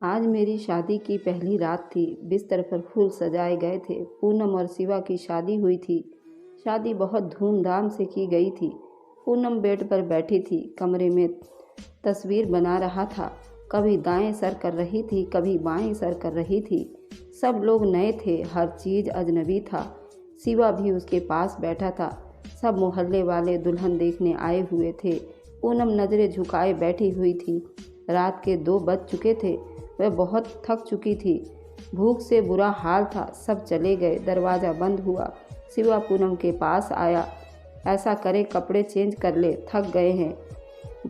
आज मेरी शादी की पहली रात थी। बिस्तर पर फूल सजाए गए थे। पूनम और शिवा की शादी हुई थी। शादी बहुत धूमधाम से की गई थी। पूनम बेड पर बैठी थी, कमरे में तस्वीर बना रहा था। कभी दाएं सर कर रही थी, कभी बाएं सर कर रही थी। सब लोग नए थे, हर चीज़ अजनबी था। शिवा भी उसके पास बैठा था। सब मोहल्ले वाले दुल्हन देखने आए हुए थे। पूनम नज़रें झुकाए बैठी हुई थी। रात के 2 बज चुके थे। वह बहुत थक चुकी थी। भूख से बुरा हाल था। सब चले गए। दरवाज़ा बंद हुआ। शिवा पूनम के पास आया। ऐसा करे, कपड़े चेंज कर ले, थक गए हैं।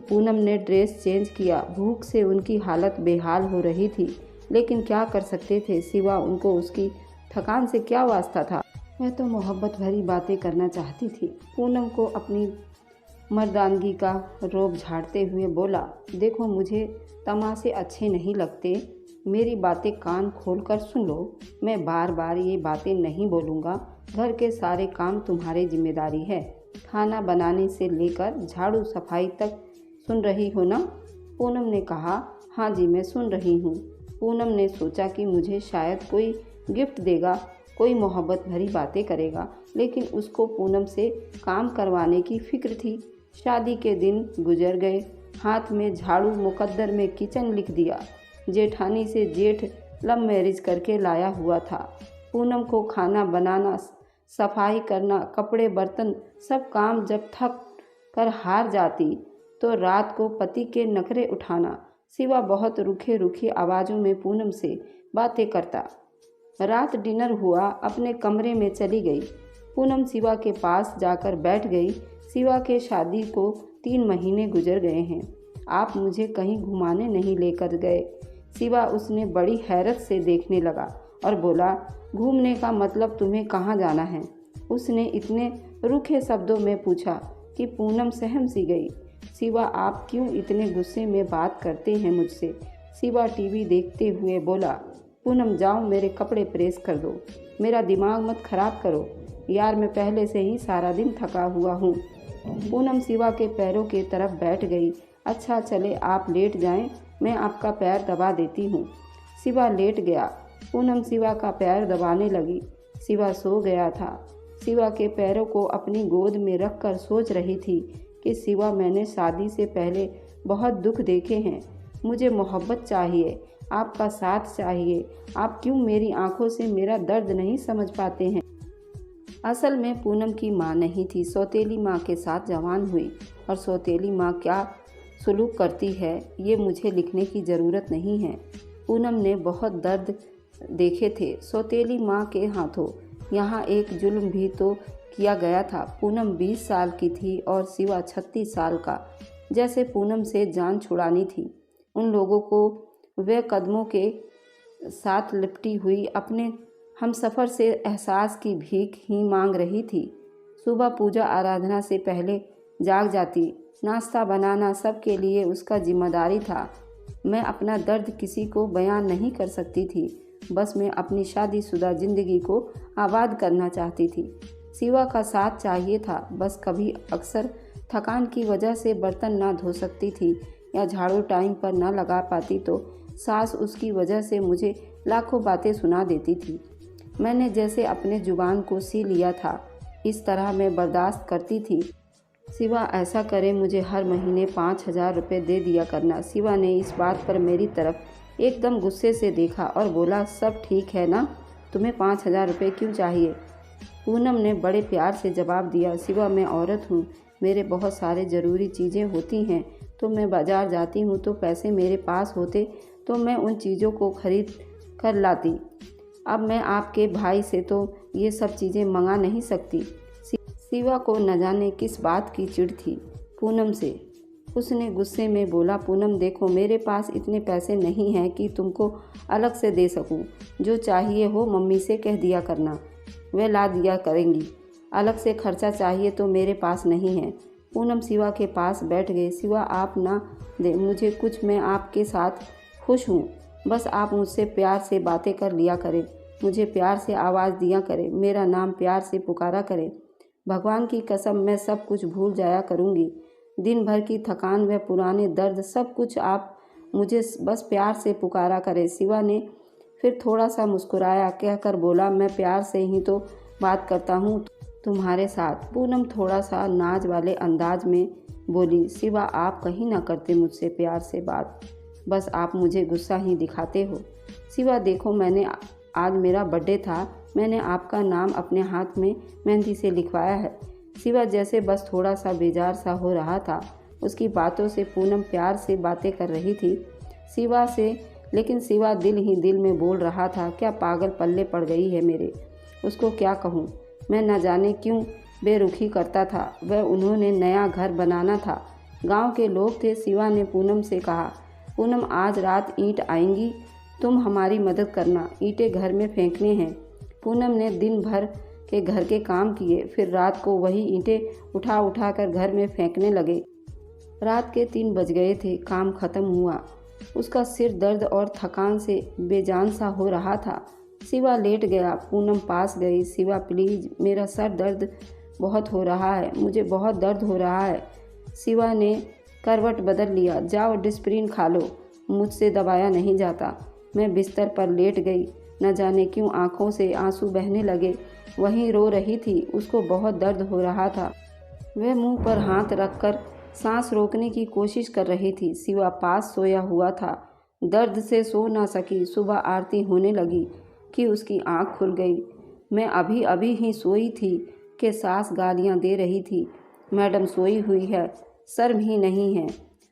पूनम ने ड्रेस चेंज किया। भूख से उनकी हालत बेहाल हो रही थी, लेकिन क्या कर सकते थे। शिवा उनको उसकी थकान से क्या वास्ता था। वह तो मोहब्बत भरी बातें करना चाहती थी। पूनम को अपनी मर्दानगी का रोब झाड़ते हुए बोला, देखो मुझे तमाशे अच्छे नहीं लगते। मेरी बातें कान खोलकर सुन लो। मैं बार बार ये बातें नहीं बोलूँगा। घर के सारे काम तुम्हारी जिम्मेदारी है। खाना बनाने से लेकर झाड़ू सफाई तक सुन रही हो ना? पूनम ने कहा, हाँ जी मैं सुन रही हूँ। पूनम ने सोचा कि मुझे शायद कोई गिफ्ट देगा, कोई मोहब्बत भरी बातें करेगा, लेकिन उसको पूनम से काम करवाने की फिक्र थी। शादी के दिन गुजर गए। हाथ में झाड़ू, मुकद्दर में किचन लिख दिया। जेठानी से जेठ लव मैरिज करके लाया हुआ था। पूनम को खाना बनाना, सफाई करना, कपड़े बर्तन सब काम जब थक कर हार जाती तो रात को पति के नखरे उठाना। शिवा बहुत रूखे रूखी आवाज़ों में पूनम से बातें करता। रात डिनर हुआ। अपने कमरे में चली गई। पूनम शिवा के पास जाकर बैठ गई। शिवा के शादी को 3 महीने गुजर गए हैं। आप मुझे कहीं घुमाने नहीं लेकर गए। शिवा उसने बड़ी हैरत से देखने लगा और बोला, घूमने का मतलब तुम्हें कहाँ जाना है? उसने इतने रूखे शब्दों में पूछा कि पूनम सहम सी गई। शिवा, आप क्यों इतने गुस्से में बात करते हैं मुझसे? शिवा टीवी देखते हुए बोला, पूनम जाओ मेरे कपड़े प्रेस कर दो। मेरा दिमाग मत खराब करो यार, मैं पहले से ही सारा दिन थका हुआ हूँ। पूनम शिवा के पैरों की तरफ बैठ गई। अच्छा चले आप लेट जाएं, मैं आपका पैर दबा देती हूँ। शिवा लेट गया। पूनम शिवा का पैर दबाने लगी। शिवा सो गया था। शिवा के पैरों को अपनी गोद में रखकर सोच रही थी कि शिवा, मैंने शादी से पहले बहुत दुख देखे हैं। मुझे मोहब्बत चाहिए, आपका साथ चाहिए। आप क्यों मेरी आंखों से मेरा दर्द नहीं समझ पाते हैं? असल में पूनम की माँ नहीं थी, सौतेली माँ के साथ जवान हुई। और सौतेली माँ क्या सलूक करती है ये मुझे लिखने की ज़रूरत नहीं है। पूनम ने बहुत दर्द देखे थे सौतेली माँ के हाथों। यहाँ एक जुल्म भी तो किया गया था। पूनम 20 साल की थी और शिवा 36 साल का। जैसे पूनम से जान छुड़ानी थी। उन लोगों को वे कदमों के साथ लिपटी हुई अपने हमसफ़र से एहसास की भीख ही मांग रही थी। सुबह पूजा आराधना से पहले जाग जाती। नाश्ता बनाना सबके लिए उसका जिम्मेदारी था। मैं अपना दर्द किसी को बयान नहीं कर सकती थी। बस मैं अपनी शादीशुदा ज़िंदगी को आबाद करना चाहती थी। शिवा का साथ चाहिए था। बस कभी अक्सर थकान की वजह से बर्तन ना धो सकती थी या झाड़ू टाइम पर ना लगा पाती तो सास उसकी वजह से मुझे लाखों बातें सुना देती थी। मैंने जैसे अपने जुबान को सी लिया था, इस तरह मैं बर्दाश्त करती थी। शिवा, ऐसा करे मुझे हर महीने 5,000 रुपये दे दिया करना। शिवा ने इस बात पर मेरी तरफ एकदम गुस्से से देखा और बोला, सब ठीक है ना, तुम्हें 5,000 रुपये क्यों चाहिए? पूनम ने बड़े प्यार से जवाब दिया, शिवा मैं औरत हूँ, मेरे बहुत सारे ज़रूरी चीज़ें होती हैं तो मैं बाज़ार जाती हूँ, तो पैसे मेरे पास होते तो मैं उन चीज़ों को खरीद कर लाती। अब मैं आपके भाई से तो ये सब चीज़ें मंगा नहीं सकती। शिवा को न जाने किस बात की चिढ़ थी पूनम से। उसने गुस्से में बोला, पूनम देखो मेरे पास इतने पैसे नहीं हैं कि तुमको अलग से दे सकूं। जो चाहिए हो मम्मी से कह दिया करना, वे ला दिया करेंगी। अलग से खर्चा चाहिए तो मेरे पास नहीं है। पूनम शिवा के पास बैठ गए। शिवा, आप ना दे मुझे कुछ, मैं आपके साथ खुश हूँ। बस आप मुझसे प्यार से बातें कर लिया करें, मुझे प्यार से आवाज़ दिया करें, मेरा नाम प्यार से पुकारा करें। भगवान की कसम मैं सब कुछ भूल जाया करूँगी। दिन भर की थकान व पुराने दर्द सब कुछ आप मुझे बस प्यार से पुकारा करे। शिवा ने फिर थोड़ा सा मुस्कुराया, कहकर बोला, मैं प्यार से ही तो बात करता हूँ तुम्हारे साथ। पूनम थोड़ा सा नाज वाले अंदाज में बोली, शिवा आप कहीं ना करते मुझसे प्यार से बात, बस आप मुझे गुस्सा ही दिखाते हो। शिवा देखो, आज मेरा बर्थडे था, मैंने आपका नाम अपने हाथ में मेहंदी से लिखवाया है। शिवा जैसे बस थोड़ा सा बेजार सा हो रहा था। उसकी बातों से पूनम प्यार से बातें कर रही थी शिवा से, लेकिन शिवा दिल ही दिल में बोल रहा था, क्या पागल पल्ले पड़ गई है मेरे, उसको क्या कहूँ। मैं न जाने क्यों बेरुखी करता था। वह उन्होंने नया घर बनाना था, गांव के लोग थे। शिवा ने पूनम से कहा, पूनम आज रात ईंट आएंगी, तुम हमारी मदद करना, ईंटें घर में फेंकने हैं। पूनम ने दिन भर के घर के काम किए, फिर रात को वही ईंटें उठा उठा कर घर में फेंकने लगे। रात के 3 बज गए थे, काम खत्म हुआ। उसका सिर दर्द और थकान से बेजान सा हो रहा था। शिवा लेट गया। पूनम पास गई, शिवा प्लीज़, मेरा सर दर्द बहुत हो रहा है, मुझे बहुत दर्द हो रहा है। शिवा ने करवट बदल लिया, जाओ डिस्प्रिन खा लो, मुझसे दबाया नहीं जाता। मैं बिस्तर पर लेट गई। न जाने क्यों आंखों से आंसू बहने लगे। वहीं रो रही थी, उसको बहुत दर्द हो रहा था। वह मुंह पर हाथ रखकर सांस रोकने की कोशिश कर रही थी। शिवा पास सोया हुआ था, दर्द से सो ना सकी। सुबह आरती होने लगी कि उसकी आंख खुल गई। मैं अभी अभी ही सोई थी कि सास गालियां दे रही थी, मैडम सोई हुई है, शर्म ही नहीं है,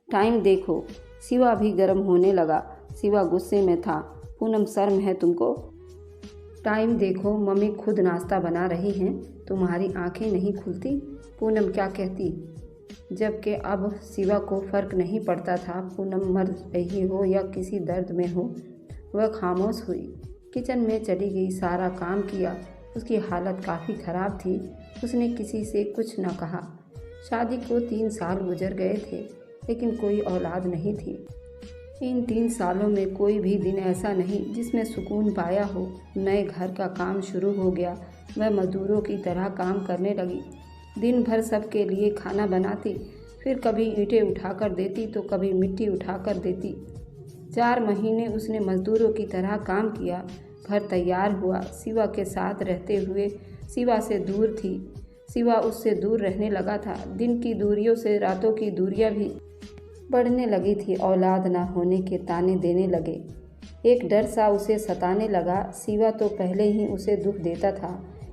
टाइम देखो। शिवा भी गर्म होने लगा। शिवा गुस्से में था, पूनम शर्म है तुमको, टाइम देखो, मम्मी खुद नाश्ता बना रही हैं, तुम्हारी आंखें नहीं खुलती। पूनम क्या कहती, जबकि अब शिवा को फर्क नहीं पड़ता था पूनम मर रही हो या किसी दर्द में हो। वह खामोश हुई, किचन में चली गई, सारा काम किया। उसकी हालत काफ़ी ख़राब थी। उसने किसी से कुछ न कहा। शादी को 3 साल गुजर गए थे, लेकिन कोई औलाद नहीं थी। इन 3 सालों में कोई भी दिन ऐसा नहीं जिसमें सुकून पाया हो। नए घर का काम शुरू हो गया। वह मजदूरों की तरह काम करने लगी। दिन भर सबके लिए खाना बनाती, फिर कभी ईंटें उठाकर देती तो कभी मिट्टी उठाकर देती। 4 महीने उसने मजदूरों की तरह काम किया। घर तैयार हुआ। शिवा के साथ रहते हुए शिवा से दूर थी। शिवा उससे दूर रहने लगा था। दिन की दूरियों से रातों की दूरियां भी बढ़ने लगी थी। औलाद ना होने के ताने देने लगे। एक डर सा उसे सताने लगा। शिवा तो पहले ही उसे दुख देता था,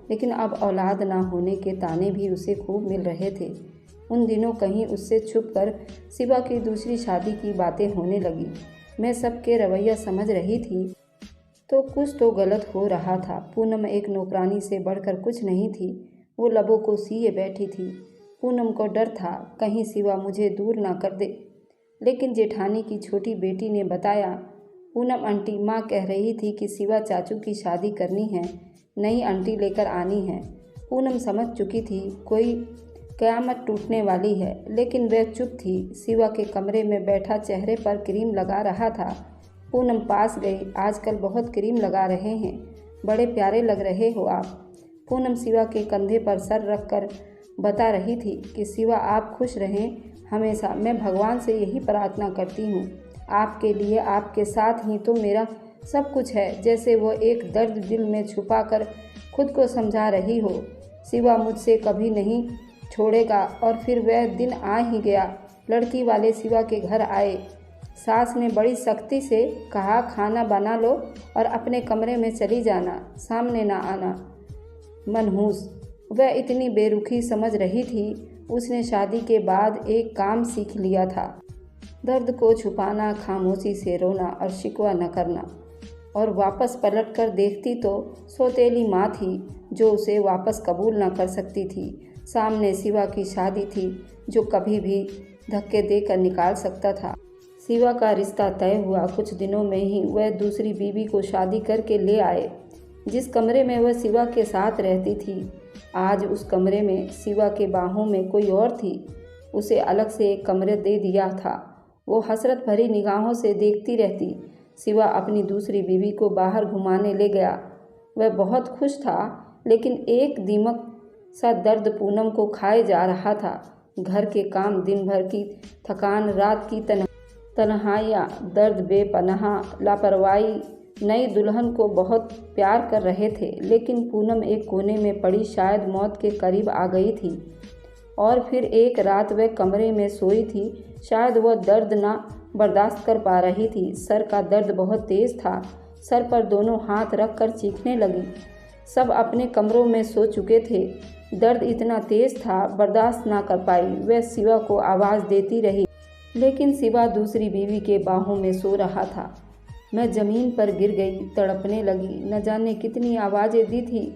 लेकिन अब औलाद ना होने के ताने भी उसे खूब मिल रहे थे। उन दिनों कहीं उससे छुपकर शिवा की दूसरी शादी की बातें होने लगी। मैं सबके रवैया समझ रही थी तो कुछ तो गलत हो रहा था। पूनम एक नौकरानी से बढ़कर कुछ नहीं थी। वो लबों को सिए बैठी थी। पूनम को डर था कहीं शिवा मुझे दूर ना कर दे। लेकिन जेठानी की छोटी बेटी ने बताया, पूनम आंटी, माँ कह रही थी कि शिवा चाचू की शादी करनी है, नई आंटी लेकर आनी है। पूनम समझ चुकी थी कोई क़यामत टूटने वाली है, लेकिन वह चुप थी। शिवा के कमरे में बैठा चेहरे पर क्रीम लगा रहा था। पूनम पास गई। आजकल बहुत क्रीम लगा रहे हैं, बड़े प्यारे लग रहे हो आप। पूनम शिवा के कंधे पर सर रखकर बता रही थी कि शिवा आप खुश रहें हमेशा। मैं भगवान से यही प्रार्थना करती हूँ आपके लिए, आपके साथ ही तो मेरा सब कुछ है। जैसे वो एक दर्द दिल में छुपाकर खुद को समझा रही हो। शिवा मुझसे कभी नहीं छोड़ेगा। और फिर वह दिन आ ही गया। लड़की वाले शिवा के घर आए। सास ने बड़ी सख्ती से कहा, खाना बना लो और अपने कमरे में चली जाना, सामने ना आना। मनहूस वह इतनी बेरुखी समझ रही थी। उसने शादी के बाद एक काम सीख लिया था, दर्द को छुपाना, खामोशी से रोना और शिकवा न करना। और वापस पलट कर देखती तो सौतेली माँ थी जो उसे वापस कबूल न कर सकती थी। सामने शिवा की शादी थी जो कभी भी धक्के देकर निकाल सकता था। शिवा का रिश्ता तय हुआ। कुछ दिनों में ही वह दूसरी बीवी को शादी करके ले आए। जिस कमरे में वह शिवा के साथ रहती थी, आज उस कमरे में शिवा के बाहों में कोई और थी। उसे अलग से एक कमरे दे दिया था। वो हसरत भरी निगाहों से देखती रहती। शिवा अपनी दूसरी बीवी को बाहर घुमाने ले गया। वह बहुत खुश था, लेकिन एक दीमक सा दर्द पूनम को खाए जा रहा था। घर के काम, दिन भर की थकान, रात की तन्हाई, तन्हाइयाँ, दर्द बेपनाह, लापरवाही नई दुल्हन को बहुत प्यार कर रहे थे, लेकिन पूनम एक कोने में पड़ी शायद मौत के करीब आ गई थी। और फिर एक रात वह कमरे में सोई थी, शायद वह दर्द ना बर्दाश्त कर पा रही थी। सर का दर्द बहुत तेज था, सर पर दोनों हाथ रखकर चीखने लगी। सब अपने कमरों में सो चुके थे। दर्द इतना तेज था, बर्दाश्त ना कर पाई। वह शिवा को आवाज़ देती रही, लेकिन शिवा दूसरी बीवी के बाहों में सो रहा था। मैं ज़मीन पर गिर गई, तड़पने लगी। न जाने कितनी आवाज़ें दी थी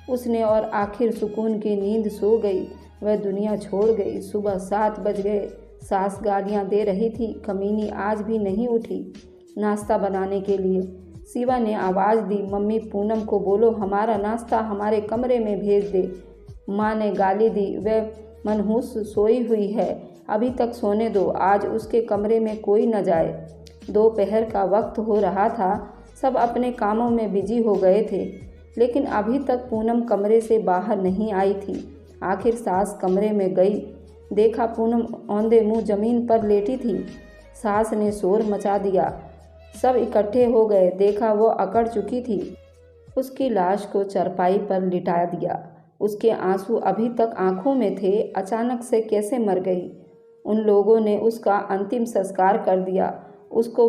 उसने, और आखिर सुकून की नींद सो गई। वह दुनिया छोड़ गई। सुबह 7 बज गए। सास गालियाँ दे रही थी, कमीनी आज भी नहीं उठी नाश्ता बनाने के लिए। शिवा ने आवाज़ दी, मम्मी पूनम को बोलो हमारा नाश्ता हमारे कमरे में भेज दे। माँ ने गाली दी, वह मनहूस सोई हुई है, अभी तक सोने दो, आज उसके कमरे में कोई न जाए। दोपहर का वक्त हो रहा था, सब अपने कामों में बिजी हो गए थे, लेकिन अभी तक पूनम कमरे से बाहर नहीं आई थी। आखिर सास कमरे में गई, देखा पूनम औंधे मुंह जमीन पर लेटी थी। सास ने शोर मचा दिया, सब इकट्ठे हो गए। देखा वो अकड़ चुकी थी। उसकी लाश को चारपाई पर लिटा दिया। उसके आंसू अभी तक आंखों में थे। अचानक से कैसे मर गई। उन लोगों ने उसका अंतिम संस्कार कर दिया, उसको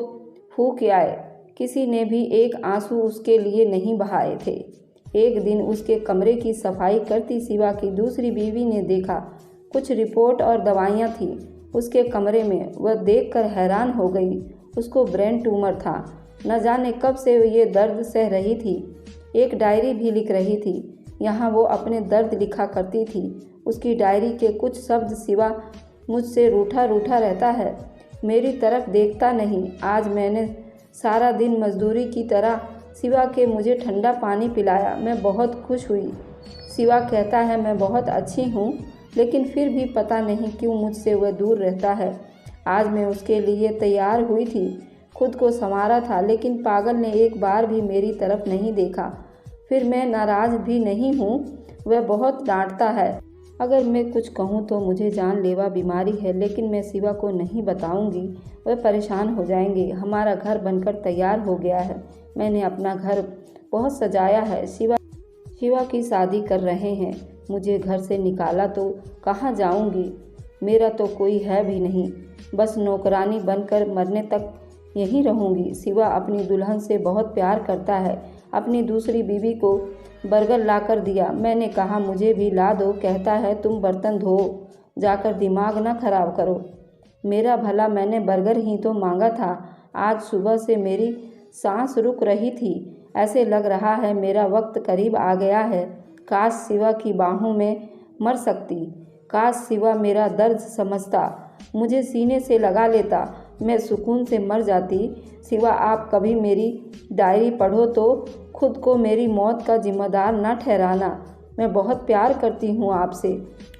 फूंक आए। किसी ने भी एक आंसू उसके लिए नहीं बहाए थे। एक दिन उसके कमरे की सफाई करती शिवा की दूसरी बीवी ने देखा, कुछ रिपोर्ट और दवाइयाँ थी उसके कमरे में। वह देखकर हैरान हो गई। उसको ब्रेन ट्यूमर था। न जाने कब से ये दर्द सह रही थी। एक डायरी भी लिख रही थी, यहाँ वो अपने दर्द लिखा करती थी। उसकी डायरी के कुछ शब्द, शिवा मुझसे रूठा रूठा रहता है, मेरी तरफ देखता नहीं। आज मैंने सारा दिन मजदूरी की तरह शिवा के मुझे ठंडा पानी पिलाया, मैं बहुत खुश हुई। शिवा कहता है मैं बहुत अच्छी हूँ, लेकिन फिर भी पता नहीं क्यों मुझसे वह दूर रहता है। आज मैं उसके लिए तैयार हुई थी, खुद को संवारा था, लेकिन पागल ने एक बार भी मेरी तरफ नहीं देखा। फिर मैं नाराज़ भी नहीं हूँ, वह बहुत डांटता है। अगर मैं कुछ कहूँ तो मुझे जानलेवा बीमारी है, लेकिन मैं शिवा को नहीं बताऊँगी, वह परेशान हो जाएंगे। हमारा घर बनकर तैयार हो गया है, मैंने अपना घर बहुत सजाया है। शिवा की शादी कर रहे हैं, मुझे घर से निकाला तो कहाँ जाऊँगी। मेरा तो कोई है भी नहीं, बस नौकरानी बनकर मरने तक यहीं रहूँगी। शिवा अपनी दुल्हन से बहुत प्यार करता है। अपनी दूसरी बीवी को बर्गर ला कर दिया। मैंने कहा मुझे भी ला दो, कहता है तुम बर्तन धो जाकर, दिमाग न खराब करो। मेरा भला, मैंने बर्गर ही तो मांगा था। आज सुबह से मेरी सांस रुक रही थी, ऐसे लग रहा है मेरा वक्त करीब आ गया है। काश शिवा की बाहों में मर सकती, काश शिवा मेरा दर्द समझता, मुझे सीने से लगा लेता, मैं सुकून से मर जाती। शिवा आप कभी मेरी डायरी पढ़ो तो खुद को मेरी मौत का जिम्मेदार न ठहराना। मैं बहुत प्यार करती हूँ आपसे,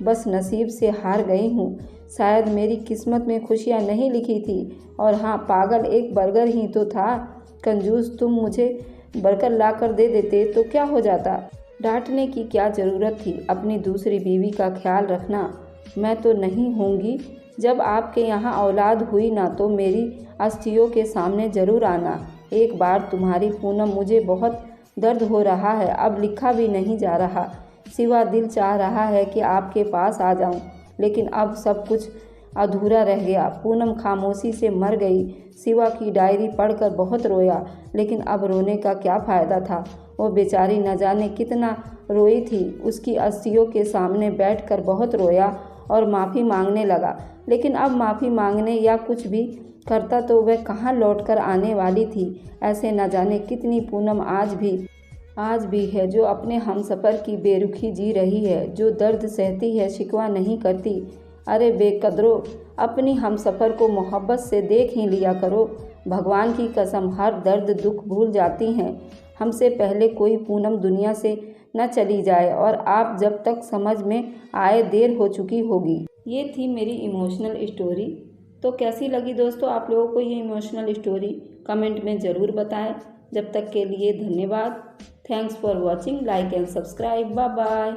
बस नसीब से हार गई हूँ। शायद मेरी किस्मत में खुशियाँ नहीं लिखी थी। और हाँ पागल, एक बर्गर ही तो था। कंजूस, तुम मुझे बर्गर ला कर दे देते तो क्या हो जाता। डांटने की क्या ज़रूरत थी। अपनी दूसरी बीवी का ख्याल रखना। मैं तो नहीं होंगी, जब आपके यहाँ औलाद हुई ना तो मेरी अस्थियों के सामने ज़रूर आना। एक बार तुम्हारी पूनम, मुझे बहुत दर्द हो रहा है, अब लिखा भी नहीं जा रहा। शिवा दिल चाह रहा है कि आपके पास आ जाऊं, लेकिन अब सब कुछ अधूरा रह गया। पूनम खामोशी से मर गई। शिवा की डायरी पढ़कर बहुत रोया, लेकिन अब रोने का क्या फ़ायदा था। वो बेचारी न जाने कितना रोई थी। उसकी अस्थियों के सामने बैठकर बहुत रोया और माफ़ी मांगने लगा, लेकिन अब माफ़ी मांगने या कुछ भी करता तो वह कहाँ लौट कर आने वाली थी। ऐसे न जाने कितनी पूनम आज भी है जो अपने हमसफ़र की बेरुखी जी रही है, जो दर्द सहती है, शिकवा नहीं करती। अरे बेकदरों, अपनी हमसफ़र को मोहब्बत से देख ही लिया करो। भगवान की कसम, हर दर्द दुख भूल जाती हैं। हमसे पहले कोई पूनम दुनिया से न चली जाए, और आप जब तक समझ में आए देर हो चुकी होगी। ये थी मेरी इमोशनल स्टोरी। तो कैसी लगी दोस्तों आप लोगों को ये इमोशनल स्टोरी, कमेंट में ज़रूर बताएं। जब तक के लिए धन्यवाद। Thanks for watching, like and subscribe, bye bye.